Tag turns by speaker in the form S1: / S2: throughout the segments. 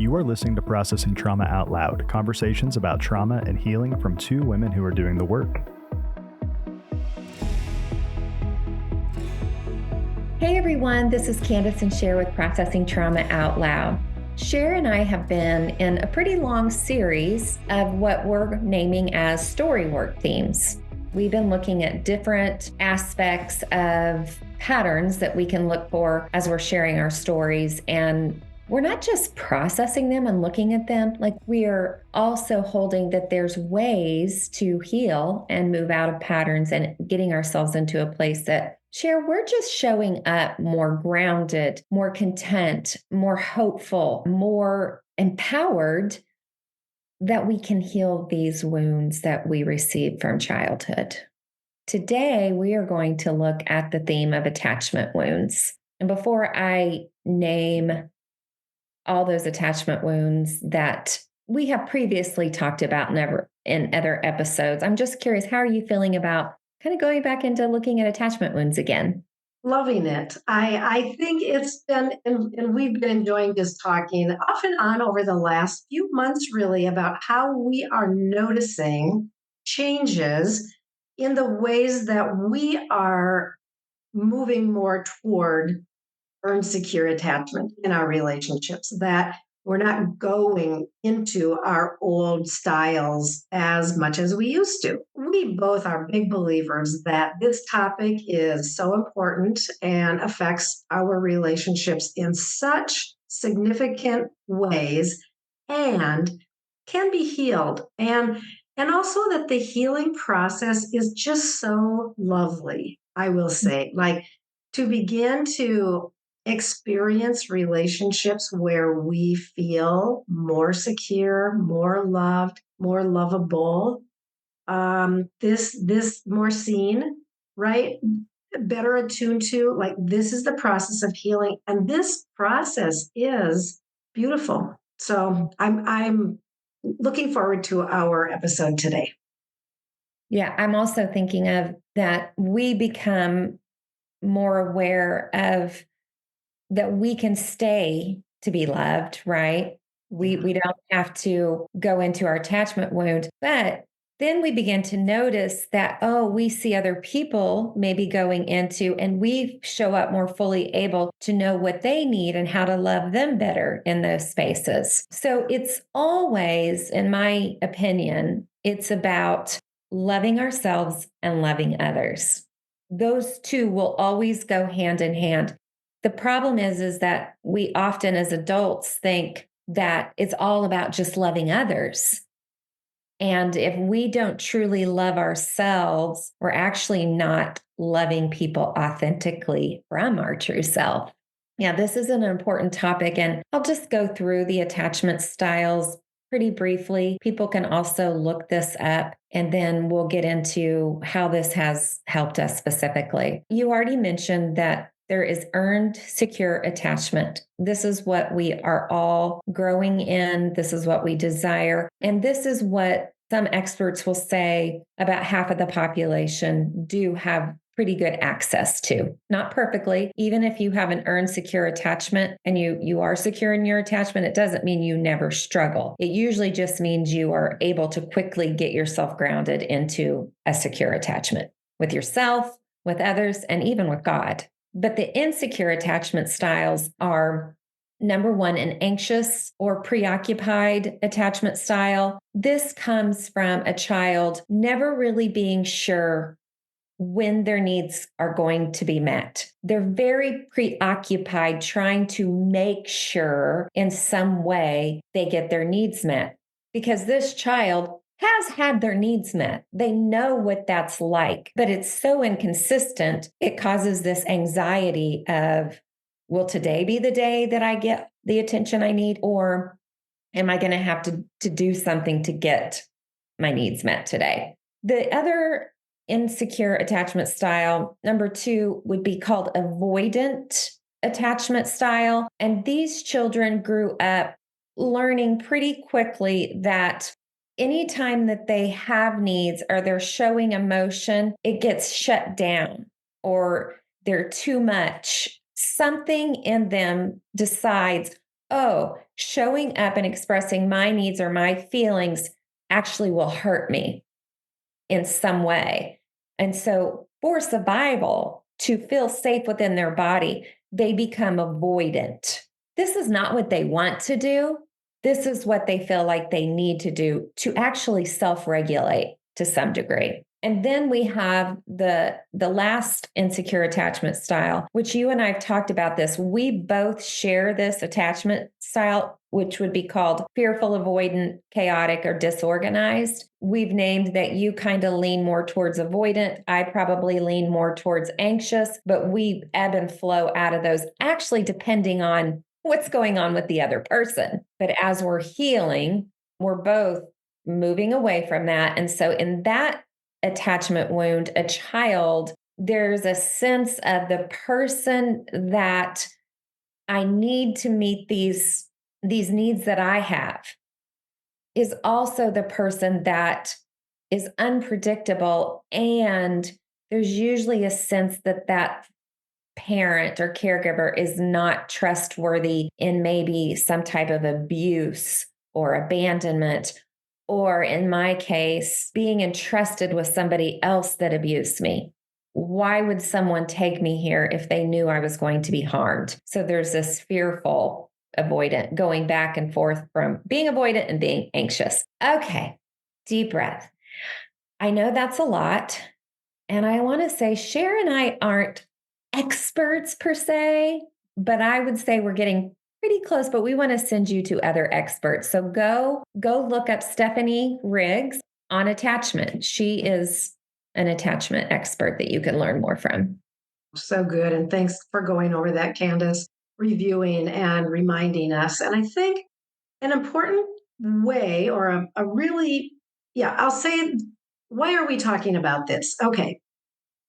S1: You are listening to Processing Trauma Out Loud, conversations about trauma and healing from two women who are doing the work.
S2: Hey everyone, this is Kandace and Sher with Processing Trauma Out Loud. Sher and I have been in a pretty long series of what we're naming as story work themes. We've been looking at different aspects of patterns that we can look for as we're sharing our stories. And we're not just processing them and looking at them, like we are also holding that there's ways to heal and move out of patterns and getting ourselves into a place that, Sher, we're just showing up more grounded, more content, more hopeful, more empowered, that we can heal these wounds that we received from childhood. Today, we are going to look at the theme of attachment wounds. And before I name all those attachment wounds that we have previously talked about in other episodes, I'm just curious, how are you feeling about kind of going back into looking at attachment wounds again?
S3: Loving it. I think it's been, and we've been enjoying this talking off and on over the last few months, really, about how we are noticing changes in the ways that we are moving more toward earned secure attachment in our relationships, that we're not going into our old styles as much as we used to. We both are big believers that this topic is so important and affects our relationships in such significant ways and can be healed. And also that the healing process is just so lovely, I will say. Like, to begin to experience relationships where we feel more secure, more loved, more lovable, this more seen, right? Better attuned to, like, this is the process of healing, and this process is beautiful. So I'm looking forward to our episode today.
S2: Yeah, I'm also thinking of that we become more aware of that we can stay to be loved, right? We don't have to go into our attachment wound, but then we begin to notice that, oh, we see other people maybe going into, and we show up more fully able to know what they need and how to love them better in those spaces. So it's always, in my opinion, it's about loving ourselves and loving others. Those two will always go hand in hand. The problem is that we often as adults think that it's all about just loving others. And if we don't truly love ourselves, we're actually not loving people authentically from our true self. Yeah, this is an important topic, and I'll just go through the attachment styles pretty briefly. People can also look this up, and then we'll get into how this has helped us specifically. You already mentioned that there is earned secure attachment. This is what we are all growing in. This is what we desire. And this is what some experts will say about half of the population do have pretty good access to. Not perfectly. Even if you have an earned secure attachment and you are secure in your attachment, it doesn't mean you never struggle. It usually just means you are able to quickly get yourself grounded into a secure attachment with yourself, with others, and even with God. But the insecure attachment styles are, number one, an anxious or preoccupied attachment style. This comes from a child never really being sure when their needs are going to be met. They're very preoccupied trying to make sure in some way they get their needs met, because this child has had their needs met. They know what that's like, but it's so inconsistent. It causes this anxiety of, will today be the day that I get the attention I need? Or am I going to have to do something to get my needs met today? The other insecure attachment style, number two, would be called avoidant attachment style. And these children grew up learning pretty quickly that anytime that they have needs or they're showing emotion, it gets shut down or they're too much. Something in them decides, oh, showing up and expressing my needs or my feelings actually will hurt me in some way. And so, for survival, to feel safe within their body, they become avoidant. This is not what they want to do. This is what they feel like they need to do to actually self regulate to some degree. And then we have the last insecure attachment style, which you and I've talked about this. We both share this attachment style, which would be called fearful, avoidant, chaotic, or disorganized. We've named that you kind of lean more towards avoidant. I probably lean more towards anxious, but we ebb and flow out of those, actually, depending on what's going on with the other person. But as we're healing, we're both moving away from that. And so, in that attachment wound, a child, there's a sense of the person that I need to meet these needs that I have is also the person that is unpredictable. And there's usually a sense that that parent or caregiver is not trustworthy in maybe some type of abuse or abandonment, or in my case, being entrusted with somebody else that abused me. Why would someone take me here if they knew I was going to be harmed? So there's this fearful avoidant going back and forth from being avoidant and being anxious. Okay, deep breath. I know that's a lot. And I want to say, Cher and I aren't experts per se, but I would say we're getting pretty close, but we want to send you to other experts. So go look up Stephanie Riggs on attachment. She is an attachment expert that you can learn more from.
S3: So good. And thanks for going over that, Kandace, reviewing and reminding us. And I think an important way, or a really, yeah, I'll say, why are we talking about this? Okay.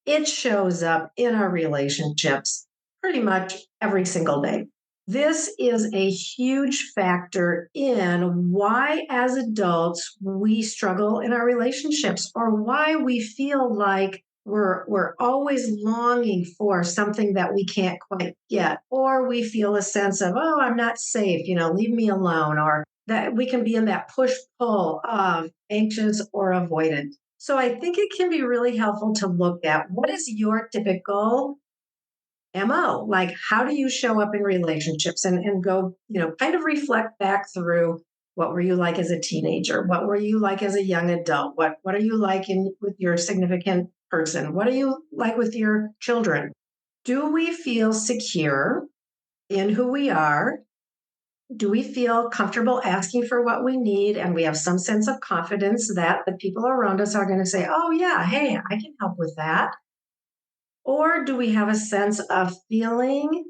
S3: It shows up in our relationships pretty much every single day. This is a huge factor in why, as adults, we struggle in our relationships, or why we feel like we're always longing for something that we can't quite get, or we feel a sense of, oh, I'm not safe, leave me alone, or that we can be in that push pull of anxious or avoidant. So I think it can be really helpful to look at what is your typical MO? Like, how do you show up in relationships, and go, kind of reflect back through what were you like as a teenager? What were you like as a young adult? What are you like with your significant person? What are you like with your children? Do we feel secure in who we are? Do we feel comfortable asking for what we need? And we have some sense of confidence that the people around us are going to say, oh, yeah, hey, I can help with that. Or do we have a sense of feeling,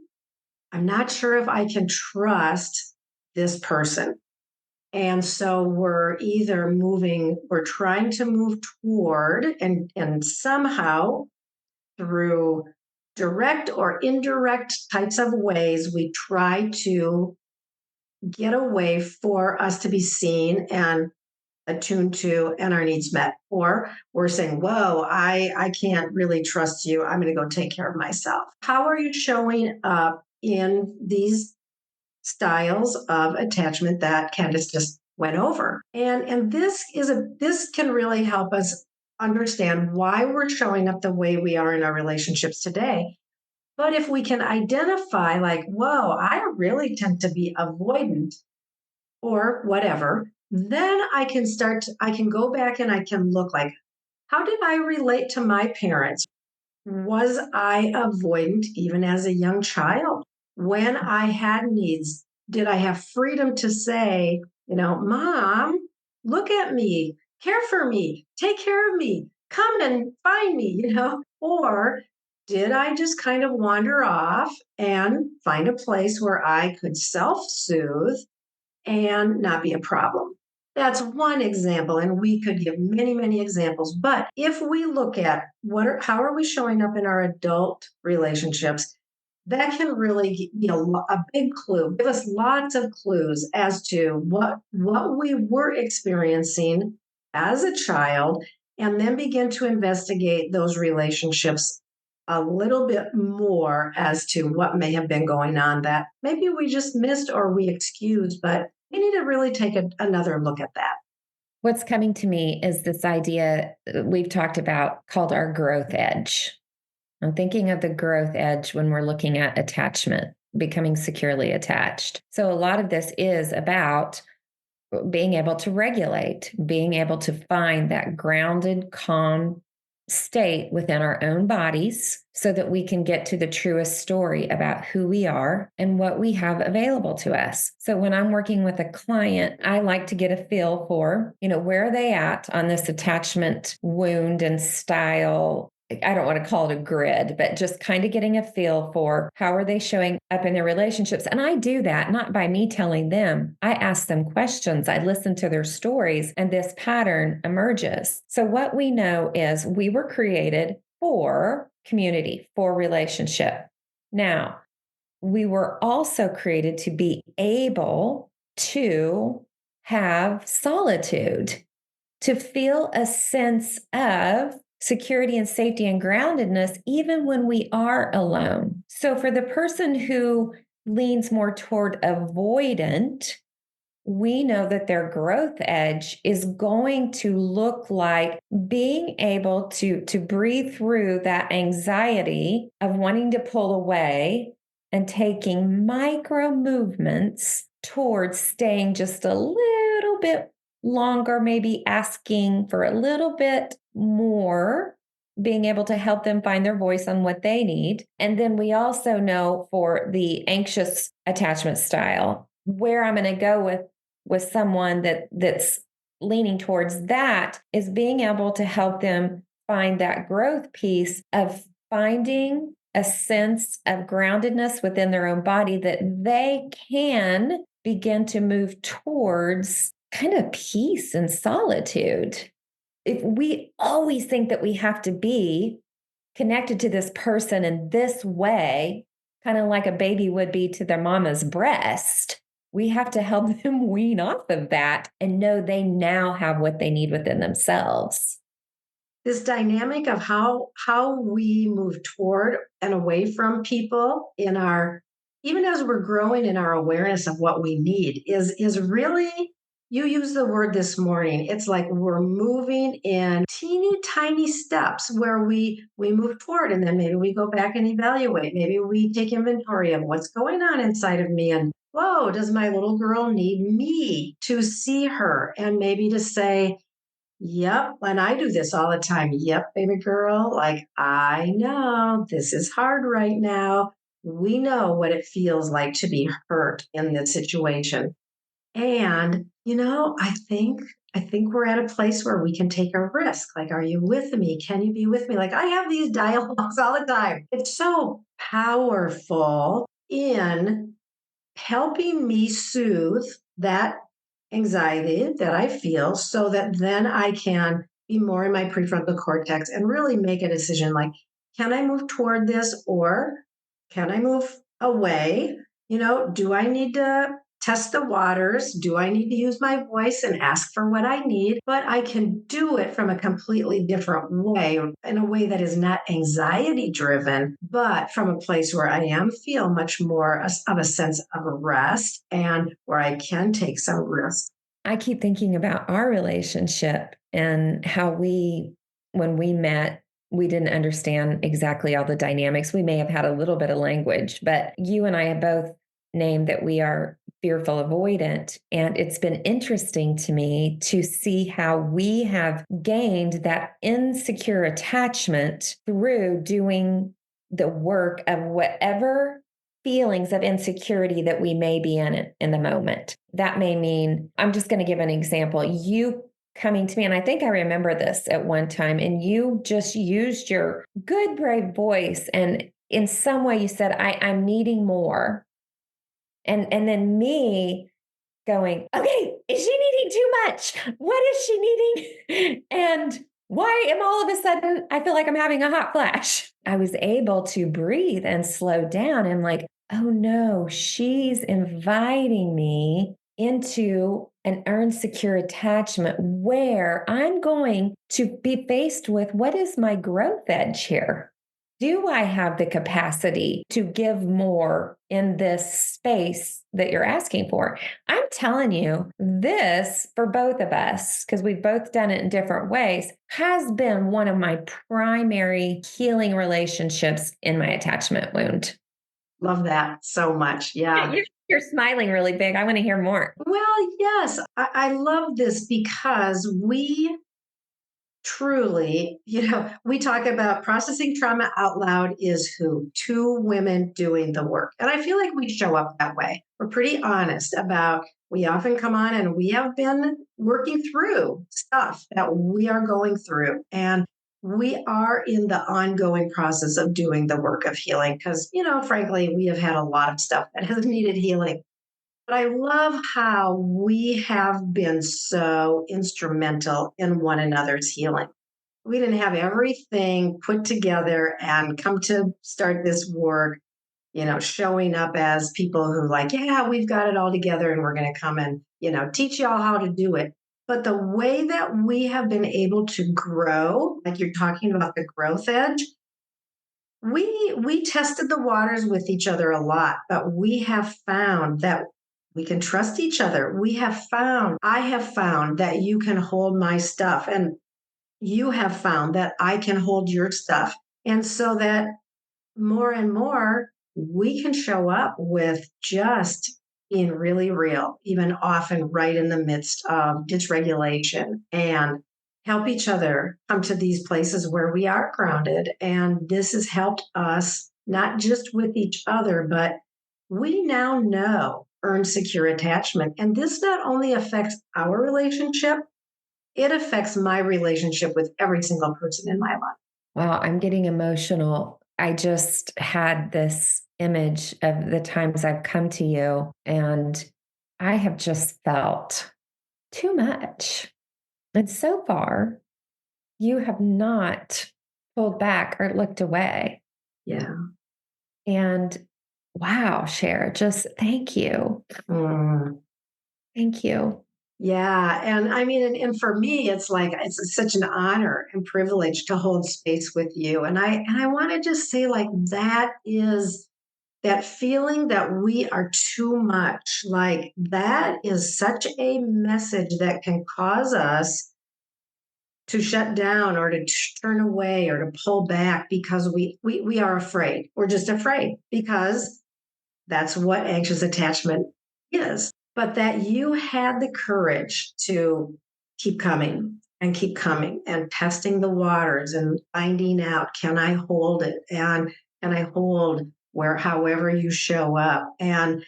S3: I'm not sure if I can trust this person? And so we're trying to move toward, and somehow through direct or indirect types of ways, we try to get a way for us to be seen and attuned to and our needs met. Or we're saying, whoa, I can't really trust you. I'm going to go take care of myself. How are you showing up in these styles of attachment that Kandace just went over? And this can really help us understand why we're showing up the way we are in our relationships today. But if we can identify, like, whoa, I really tend to be avoidant or whatever, then I can go back and I can look, like, how did I relate to my parents? Was I avoidant even as a young child? When I had needs, did I have freedom to say, Mom, look at me, care for me, take care of me, come and find me, Or did I just kind of wander off and find a place where I could self soothe and not be a problem? That's one example, and we could give many, many examples. But if we look at how are we showing up in our adult relationships, that can really be a big clue, give us lots of clues as to what we were experiencing as a child, and then begin to investigate those relationships a little bit more as to what may have been going on that maybe we just missed or we excused, but we need to really take another look at that.
S2: What's coming to me is this idea we've talked about called our growth edge. I'm thinking of the growth edge when we're looking at attachment, becoming securely attached. So a lot of this is about being able to regulate, being able to find that grounded, calm state within our own bodies so that we can get to the truest story about who we are and what we have available to us. So when I'm working with a client, I like to get a feel for, where are they at on this attachment wound and style. I don't want to call it a grid, but just kind of getting a feel for how are they showing up in their relationships. And I do that not by me telling them. I ask them questions. I listen to their stories, and this pattern emerges. So what we know is we were created for community, for relationship. Now, we were also created to be able to have solitude, to feel a sense of security and safety and groundedness, even when we are alone. So, for the person who leans more toward avoidant, we know that their growth edge is going to look like being able to breathe through that anxiety of wanting to pull away and taking micro movements towards staying just a little bit longer, maybe asking for a little bit more, being able to help them find their voice on what they need. And then we also know for the anxious attachment style, where I'm going to go with someone that's leaning towards that is being able to help them find that growth piece of finding a sense of groundedness within their own body that they can begin to move towards kind of peace and solitude. If we always think that we have to be connected to this person in this way, kind of like a baby would be to their mama's breast, we have to help them wean off of that and know they now have what they need within themselves.
S3: This dynamic of how we move toward and away from people in our, even as we're growing in our awareness of what we need is really, you use the word this morning, it's like we're moving in teeny tiny steps where we move toward, and then maybe we go back and evaluate, maybe we take inventory of what's going on inside of me, and whoa, does my little girl need me to see her, and maybe to say, yep, and I do this all the time. Yep, baby girl, like I know this is hard right now. We know what it feels like to be hurt in this situation. And, I think we're at a place where we can take a risk. Like, are you with me? Can you be with me? Like, I have these dialogues all the time. It's so powerful in helping me soothe that anxiety that I feel so that then I can be more in my prefrontal cortex and really make a decision like, can I move toward this or can I move away? Do I need to test the waters? Do I need to use my voice and ask for what I need? But I can do it from a completely different way, in a way that is not anxiety driven, but from a place where I am feel much more of a sense of rest and where I can take some risk.
S2: I keep thinking about our relationship and how when we met, we didn't understand exactly all the dynamics. We may have had a little bit of language, but you and I have both named that we are fearful avoidant. And it's been interesting to me to see how we have gained that insecure attachment through doing the work of whatever feelings of insecurity that we may be in the moment. That may mean, I'm just going to give an example. You coming to me, and I think I remember this at one time, and you just used your good, brave voice. And in some way you said, I'm needing more. And then me going, okay, is she needing too much? What is she needing? And why am all of a sudden I feel like I'm having a hot flash? I was able to breathe and slow down. And like, oh no, she's inviting me into an earned secure attachment where I'm going to be faced with what is my growth edge here? do I have the capacity to give more in this space that you're asking for? I'm telling you, this for both of us, because we've both done it in different ways, has been one of my primary healing relationships in my attachment wound.
S3: Love that so much. Yeah.
S2: You're smiling really big. I want to hear more.
S3: Well, yes, I love this because we truly, we talk about processing trauma out loud is who? Two women doing the work. And I feel like we show up that way. We're pretty honest about, we often come on and we have been working through stuff that we are going through. And we are in the ongoing process of doing the work of healing because, frankly, we have had a lot of stuff that has needed healing. But I love how we have been so instrumental in one another's healing. We didn't have everything put together and come to start this work, showing up as people who like, yeah, we've got it all together and we're going to come and, teach y'all how to do it. But the way that we have been able to grow, like you're talking about the growth edge, we tested the waters with each other a lot, but we have found that we can trust each other. I have found that you can hold my stuff and you have found that I can hold your stuff. And so that more and more we can show up with just being really real, even often right in the midst of dysregulation and help each other come to these places where we are grounded. And this has helped us not just with each other, but we now know earned secure attachment. And this not only affects our relationship, it affects my relationship with every single person in my life.
S2: Wow, I'm getting emotional. I just had this image of the times I've come to you, and I have just felt too much. And so far, you have not pulled back or looked away.
S3: Yeah.
S2: And wow, Cher, just thank you.
S3: Mm.
S2: Thank you.
S3: Yeah. And I mean, and for me, it's like it's such an honor and privilege to hold space with you. And I want to just say, like, that is that feeling that we are too much. Like that is such a message that can cause us to shut down or to turn away or to pull back because we are afraid. We're just afraid because that's what anxious attachment is. But that you had the courage to keep coming and testing the waters and finding out, can I hold it? And can I hold where however you show up? And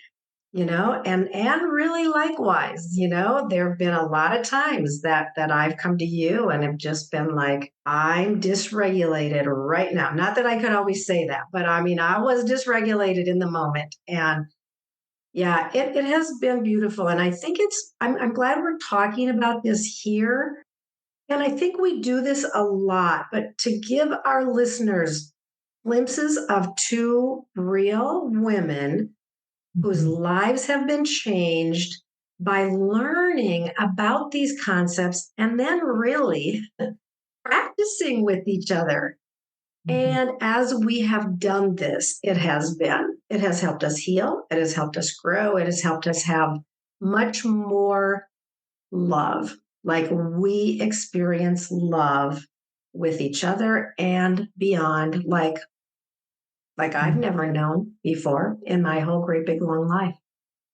S3: and really likewise, there have been a lot of times that I've come to you and have just been like, I'm dysregulated right now. Not that I could always say that, but I mean, I was dysregulated in the moment. And yeah, it has been beautiful. And I think I'm glad we're talking about this here. And I think we do this a lot, but to give our listeners glimpses of two real women whose lives have been changed by learning about these concepts and then really practicing with each other. And as we have done this, it has helped us heal. It has helped us grow. It has helped us have much more love. Like we experience love with each other and beyond, like I've never known before in my whole great big long life.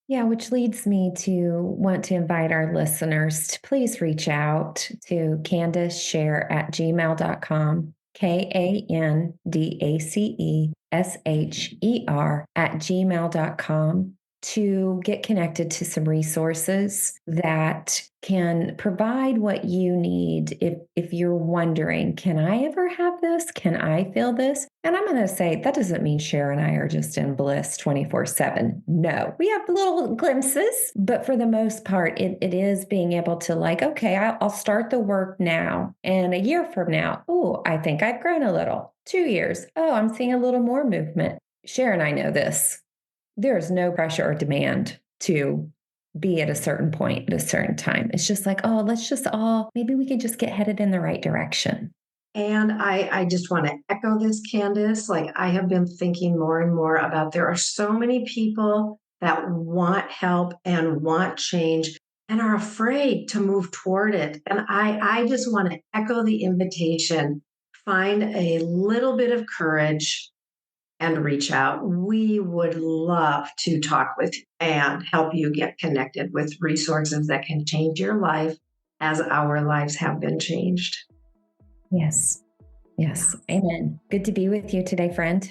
S2: Yeah, which leads me to want to invite our listeners to please reach out to CandaceSher@gmail.com, KandaceSher@gmail.com, to get connected to some resources that can provide what you need if you're wondering, can I ever have this? Can I feel this? And I'm going to say that doesn't mean Cher and I are just in bliss 24/7. No, we have little glimpses, but for the most part, it is being able to like, okay, I'll start the work now. And a year from now, oh, I think I've grown a little. 2 years, oh, I'm seeing a little more movement. Cher and I know this. There is no pressure or demand to be at a certain point at a certain time. It's just like, oh, maybe we could just get headed in the right direction.
S3: And I just want to echo this, Kandace. Like, I have been thinking more and more about there are so many people that want help and want change and are afraid to move toward it. And I just want to echo the invitation, find a little bit of courage and reach out. We would love to talk with you and help you get connected with resources that can change your life as our lives have been changed.
S2: Yes. Yes. Amen. Good to be with you today, friend.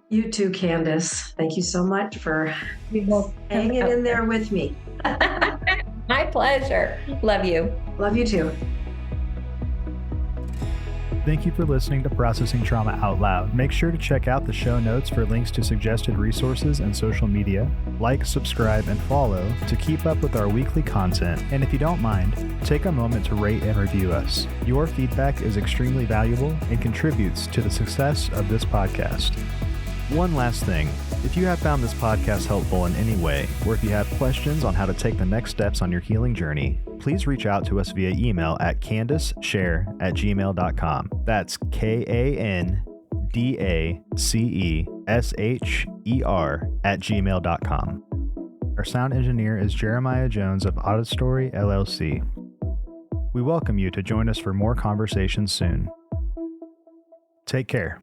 S3: You too, Kandace. Thank you so much for hanging in there with me.
S2: My pleasure. Love you.
S3: Love you too.
S1: Thank you for listening to Processing Trauma Out Loud. Make sure to check out the show notes for links to suggested resources and social media. Like, subscribe, and follow to keep up with our weekly content. And if you don't mind, take a moment to rate and review us. Your feedback is extremely valuable and contributes to the success of this podcast. One last thing. If you have found this podcast helpful in any way, or if you have questions on how to take the next steps on your healing journey, please reach out to us via email at KandaceSher@gmail.com. That's KandaceSher@gmail.com. Our sound engineer is Jeremiah Jones of Audit Story LLC. We welcome you to join us for more conversations soon. Take care.